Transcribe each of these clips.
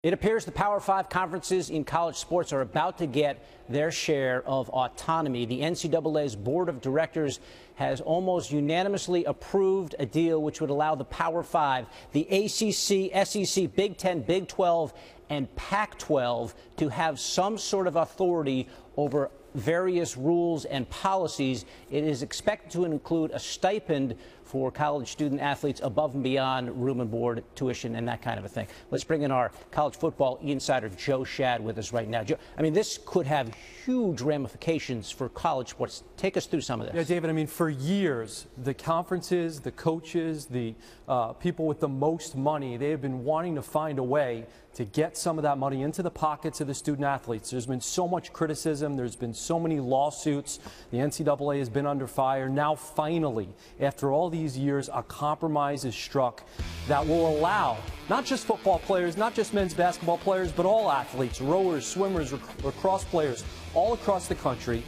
It appears the Power Five conferences in college sports are about to get their share of autonomy. The NCAA's board of directors has almost unanimously approved a deal which would allow the Power Five, the ACC, SEC, Big Ten, Big 12, and Pac-12 to have some sort of authority over various rules and policies. It is expected to include a stipend for college student athletes above and beyond room and board, tuition, and that kind of a thing. Let's bring in our college football insider, Joe Schad, with us right now. Joe, I mean, this could have huge ramifications for college sports. Take us through some of this. Yeah, David, I mean, for years, the conferences, the coaches, the people with the most money, they have been wanting to find a way to get some of that money into the pockets of the student athletes. There's been so much criticism. There's been so many lawsuits. The NCAA has been under fire. Now, finally, after all these years, a compromise is struck that will allow not just football players, not just men's basketball players, but all athletes, rowers, swimmers, lacrosse players all across the country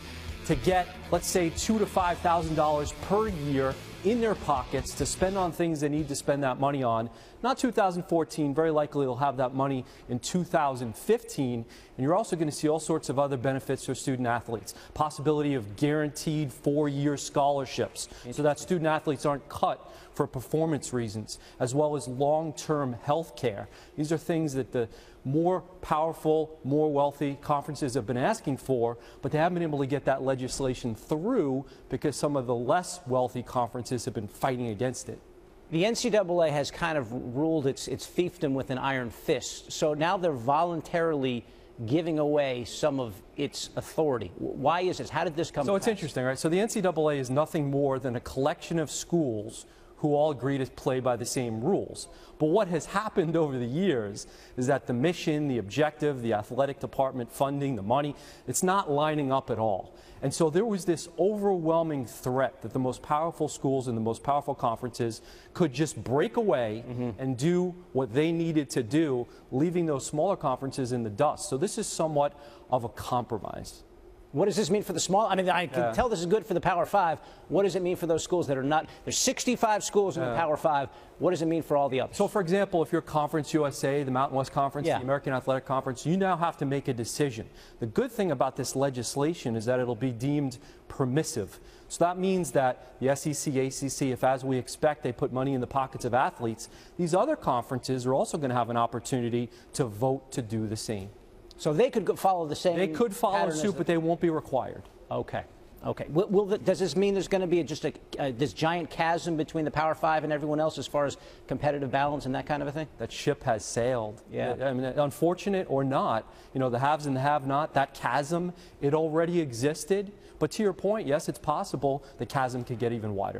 to get, let's say, $2,000 to $5,000 per year in their pockets to spend on things they need to spend that money on. Not 2014, very likely they'll have that money in 2015, and you're also going to see all sorts of other benefits for student athletes. Possibility of guaranteed 4-year scholarships so that student athletes aren't cut for performance reasons, as well as long-term health care. These are things that the more powerful, more wealthy conferences have been asking for, but they haven't been able to get that legislation through because some of the less wealthy conferences have been fighting against it. The NCAA has kind of ruled its fiefdom with an iron fist, so now they're voluntarily giving away some of its authority. Why is this? How did this come to pass? So it's interesting, right? So the NCAA is nothing more than a collection of schools who all agree to play by the same rules. But what has happened over the years is that the mission, the objective, the athletic department funding, the money, it's not lining up at all. And so there was this overwhelming threat that the most powerful schools and the most powerful conferences could just break away and do what they needed to do, leaving those smaller conferences in the dust. So this is somewhat of a compromise. What does this mean for the small? I mean, I can tell this is good for the Power Five. What does it mean for those schools that are not? There's 65 schools in the Power Five. What does it mean for all the others? So, for example, if you're Conference USA, the Mountain West Conference, the American Athletic Conference, you now have to make a decision. The good thing about this legislation is that it'll be deemed permissive. So that means that the SEC, ACC, if as we expect they put money in the pockets of athletes, these other conferences are also going to have an opportunity to vote to do the same. So they could follow the same. They could follow suit, but they won't be required. Okay. Okay. Does this mean there's going to be just this giant chasm between the Power Five and everyone else as far as competitive balance and that kind of a thing? That ship has sailed. Yeah. I mean, unfortunate or not, you know, the haves and the have-not, that chasm, it already existed. But to your point, yes, it's possible the chasm could get even wider.